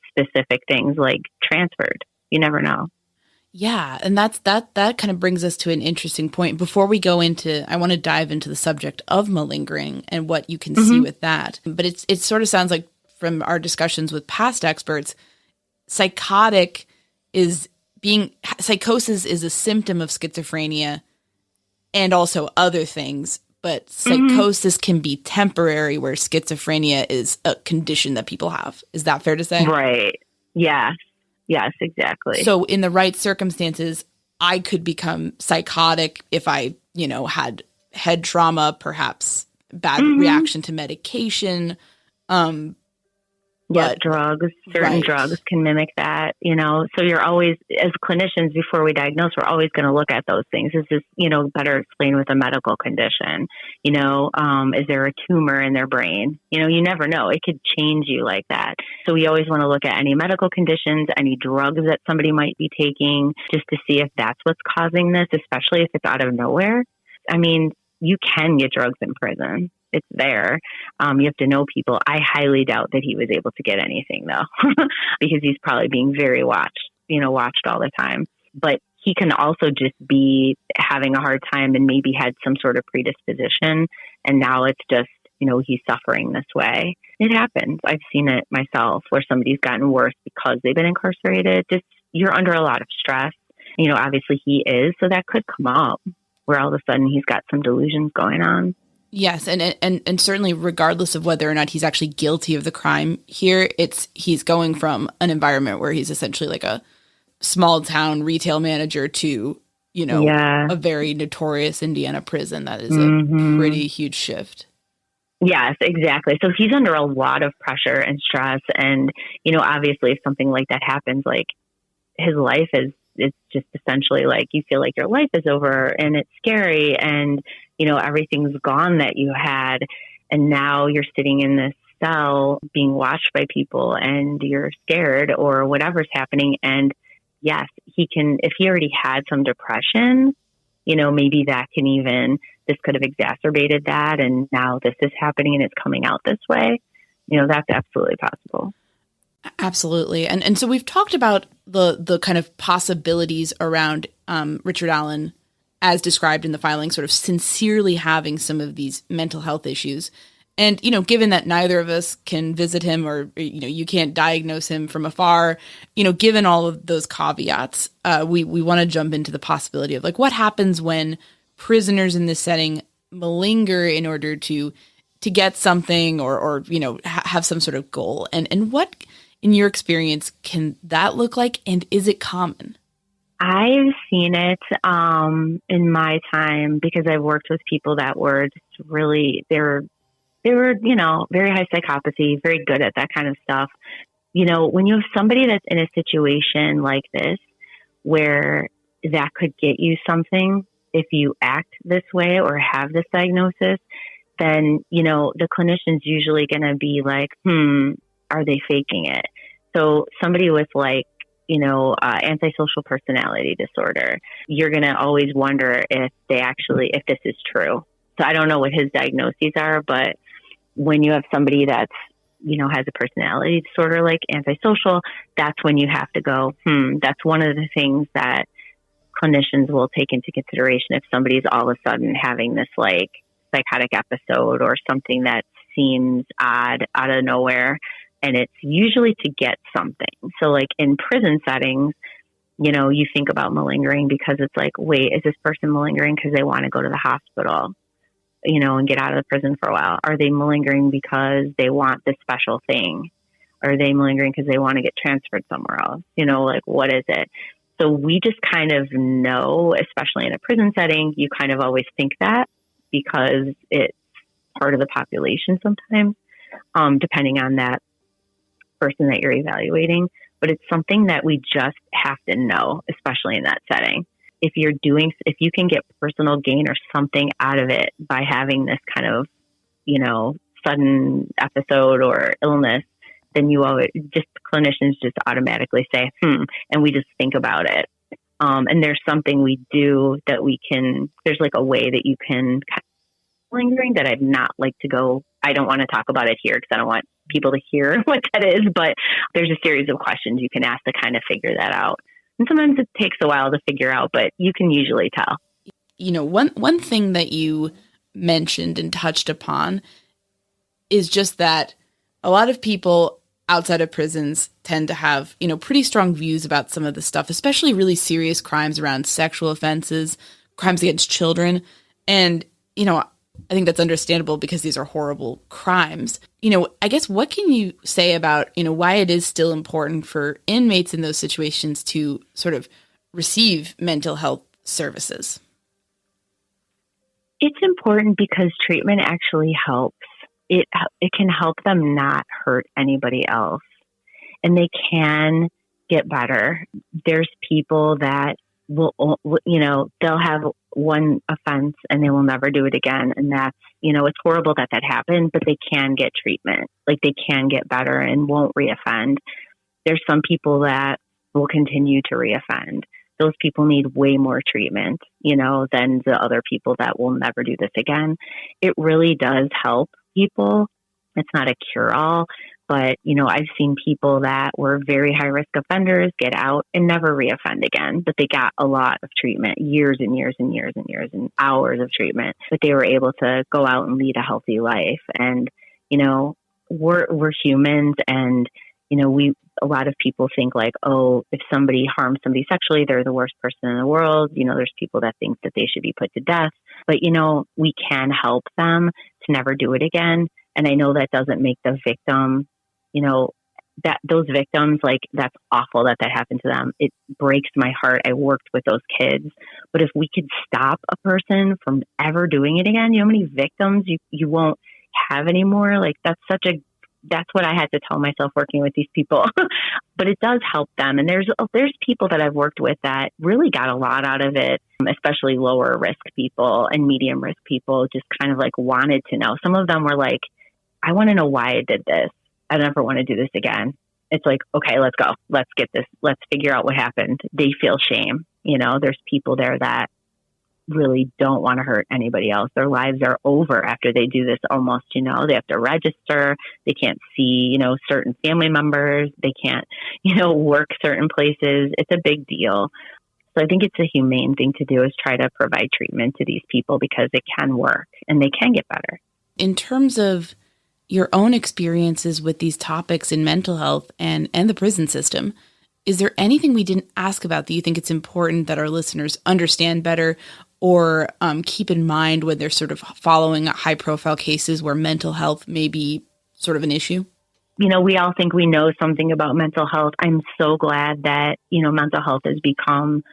specific things like transferred. You never know. Yeah. And that kind of brings us to an interesting point. Before we go into, I want to dive into the subject of malingering and what you can see with that. But it sort of sounds like from our discussions with past experts, psychosis is a symptom of schizophrenia and also other things. But psychosis can be temporary, where schizophrenia is a condition that people have. Is that fair to say? Right. Yes. Yes, exactly. So in the right circumstances, I could become psychotic if I, had head trauma, perhaps bad reaction to medication. Drugs, certain drugs can mimic that, so you're always, as clinicians, before we diagnose, we're always going to look at those things. Is this, better explained with a medical condition? Is there a tumor in their brain? You never know. It could change you like that. So we always want to look at any medical conditions, any drugs that somebody might be taking, just to see if that's what's causing this, especially if it's out of nowhere. I mean, you can get drugs in prison. It's there. You have to know people. I highly doubt that he was able to get anything though, because he's probably being very watched all the time. But he can also just be having a hard time and maybe had some sort of predisposition. And now it's just, he's suffering this way. It happens. I've seen it myself where somebody's gotten worse because they've been incarcerated. Just, you're under a lot of stress. Obviously he is, so that could come up where all of a sudden he's got some delusions going on. Yes, and certainly regardless of whether or not he's actually guilty of the crime here, he's going from an environment where he's essentially like a small town retail manager to, a very notorious Indiana prison. That is a pretty huge shift. Yes, exactly. So he's under a lot of pressure and stress. And, obviously if something like that happens, like his life it's just essentially like you feel like your life is over and it's scary and, everything's gone that you had. And now you're sitting in this cell being watched by people and you're scared or whatever's happening. And yes, if he already had some depression, maybe this could have exacerbated that. And now this is happening and it's coming out this way. That's absolutely possible. Absolutely. And so we've talked about the kind of possibilities around Richard Allen as described in the filing, sort of sincerely having some of these mental health issues. And, given that neither of us can visit him or, you can't diagnose him from afar, given all of those caveats, we want to jump into the possibility of like what happens when prisoners in this setting malinger in order to get something or have some sort of goal. And what, in your experience, can that look like? And is it common? I've seen it in my time because I've worked with people that were just really, they were, very high psychopathy, very good at that kind of stuff. When you have somebody that's in a situation like this, where that could get you something, if you act this way or have this diagnosis, then, the clinician's usually going to be like, are they faking it? So somebody with like, antisocial personality disorder, you're going to always wonder if this is true. So I don't know what his diagnoses are, but when you have somebody that's, has a personality disorder like antisocial, that's when you have to go, that's one of the things that clinicians will take into consideration if somebody's all of a sudden having this like psychotic episode or something that seems odd out of nowhere. And it's usually to get something. So like in prison settings, you think about malingering because it's like, wait, is this person malingering because they want to go to the hospital, and get out of the prison for a while? Are they malingering because they want this special thing? Are they malingering because they want to get transferred somewhere else? Like, what is it? So we just kind of know, especially in a prison setting, you kind of always think that because it's part of the population sometimes, depending on that person that you're evaluating. But it's something that we just have to know, especially in that setting. If you can get personal gain or something out of it by having this kind of, sudden episode or illness, then clinicians just automatically say, and we just think about it. And there's something we do that there's like a way that you can kind of lingering that I'd not like to go. I don't want to talk about it here because I don't want people to hear what that is, but there's a series of questions you can ask to kind of figure that out. And sometimes it takes a while to figure out, but you can usually tell. One thing that you mentioned and touched upon is just that a lot of people outside of prisons tend to have, pretty strong views about some of the stuff, especially really serious crimes around sexual offenses, crimes against children. And, I think that's understandable because these are horrible crimes. I guess what can you say about, why it is still important for inmates in those situations to sort of receive mental health services? It's important because treatment actually helps. It can help them not hurt anybody else, and they can get better. There's people that will, they'll have one offense and they will never do it again. And that's, it's horrible that happened, but they can get treatment. Like they can get better and won't reoffend. There's some people that will continue to reoffend. Those people need way more treatment, than the other people that will never do this again. It really does help people. It's not a cure-all, but, I've seen people that were very high-risk offenders get out and never reoffend again, but they got a lot of treatment, years and years and years and years and hours of treatment, but they were able to go out and lead a healthy life. And, we're humans, and, a lot of people think like, oh, if somebody harms somebody sexually, they're the worst person in the world. There's people that think that they should be put to death, but, we can help them to never do it again. And I know that doesn't make the victim, that those victims, like, that's awful that happened to them. It breaks my heart. I worked with those kids, but if we could stop a person from ever doing it again, how many victims you won't have anymore. Like that's what I had to tell myself working with these people, but it does help them. And there's people that I've worked with that really got a lot out of it, especially lower risk people and medium risk people just kind of like wanted to know. Some of them were like, I want to know why I did this. I never want to do this again. It's like, okay, let's go. Let's get this. Let's figure out what happened. They feel shame. There's people there that really don't want to hurt anybody else. Their lives are over after they do this almost, they have to register. They can't see, certain family members. They can't, work certain places. It's a big deal. So I think it's a humane thing to do is try to provide treatment to these people because it can work and they can get better. In terms of your own experiences with these topics in mental health and the prison system, is there anything we didn't ask about that you think it's important that our listeners understand better or keep in mind when they're sort of following high-profile cases where mental health may be sort of an issue? We all think we know something about mental health. I'm so glad that, mental health has become,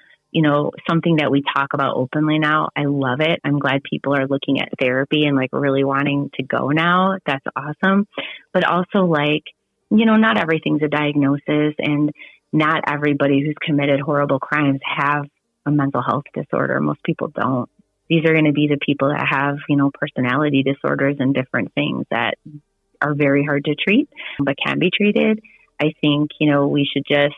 something that we talk about openly now. I love it. I'm glad people are looking at therapy and like really wanting to go now. That's awesome. But also like, not everything's a diagnosis, and not everybody who's committed horrible crimes have a mental health disorder. Most people don't. These are going to be the people that have, personality disorders and different things that are very hard to treat, but can be treated. I think, we should just,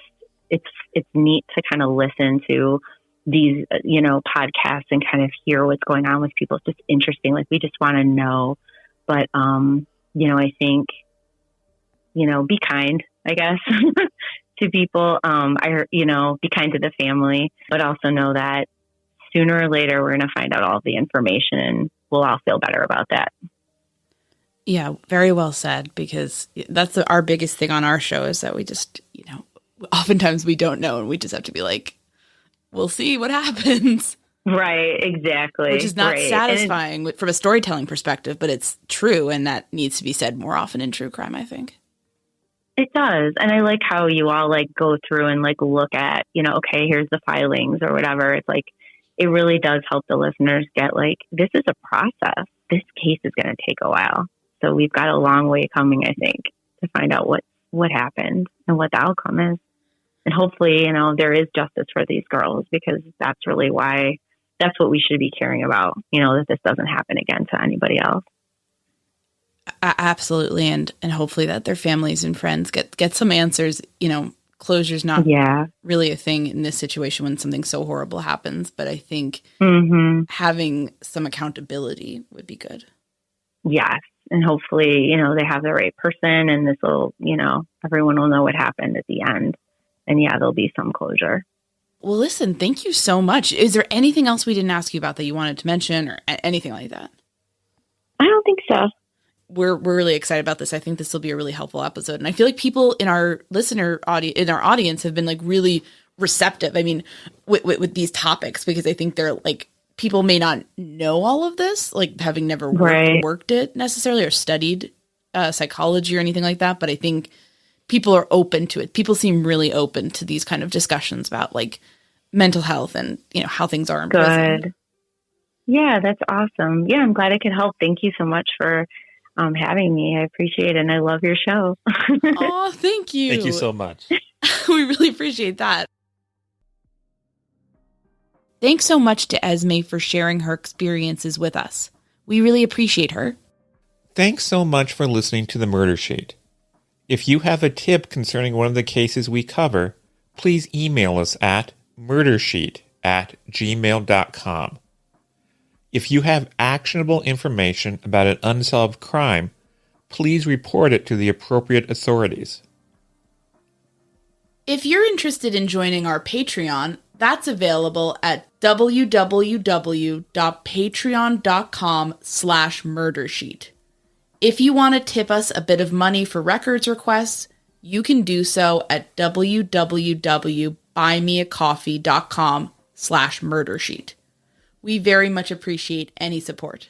it's neat to kind of listen to these, podcasts and kind of hear what's going on with people. It's just interesting. Like we just want to know, but, I think, be kind, I guess, to people. Be kind to the family, but also know that sooner or later we're going to find out all the information and we'll all feel better about that. Yeah, very well said, because that's our biggest thing on our show is that we just, oftentimes we don't know and we just have to be like, we'll see what happens. Right, exactly. Which is not satisfying from a storytelling perspective, but it's true, and that needs to be said more often in true crime, I think. It does. And I like how you all like go through and like look at, okay, here's the filings or whatever. It's like, it really does help the listeners get like, this is a process. This case is going to take a while. So we've got a long way coming, I think, to find out what happened and what the outcome is. And hopefully, there is justice for these girls, because that's really why, that's what we should be caring about, that this doesn't happen again to anybody else. Absolutely. And hopefully that their families and friends get some answers. Closure's not really a thing in this situation when something so horrible happens. But I think having some accountability would be good. Yes. And hopefully, they have the right person, and this will, everyone will know what happened at the end. And there'll be some closure. Well, listen, thank you so much. Is there anything else we didn't ask you about that you wanted to mention, or anything like that? I don't think so. We're really excited about this. I think this will be a really helpful episode. And I feel like people in our audience have been like really receptive. I mean, with these topics, because I think they're like, people may not know all of this, like having never worked it necessarily or studied psychology or anything like that. But I think people are open to it. People seem really open to these kind of discussions about like mental health and, how things are in prison. Yeah, that's awesome. Yeah, I'm glad I could help. Thank you so much for having me. I appreciate it. And I love your show. Oh, thank you. Thank you so much. We really appreciate that. Thanks so much to Esme for sharing her experiences with us. We really appreciate her. Thanks so much for listening to The Murder Sheet. If you have a tip concerning one of the cases we cover, please email us at murdersheet@gmail.com. If you have actionable information about an unsolved crime, please report it to the appropriate authorities. If you're interested in joining our Patreon, that's available at www.patreon.com/murdersheet. If you want to tip us a bit of money for records requests, you can do so at www.buymeacoffee.com/murdersheet. We very much appreciate any support.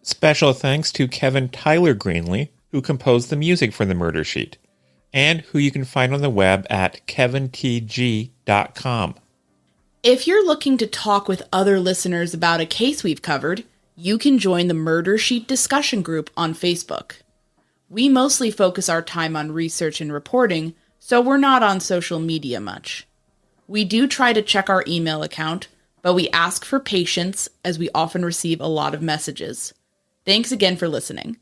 Special thanks to Kevin Tyler Greenlee, who composed the music for The Murder Sheet, and who you can find on the web at kevintg.com. If you're looking to talk with other listeners about a case we've covered, you can join the Murder Sheet discussion group on Facebook. We mostly focus our time on research and reporting, so we're not on social media much. We do try to check our email account, but we ask for patience as we often receive a lot of messages. Thanks again for listening.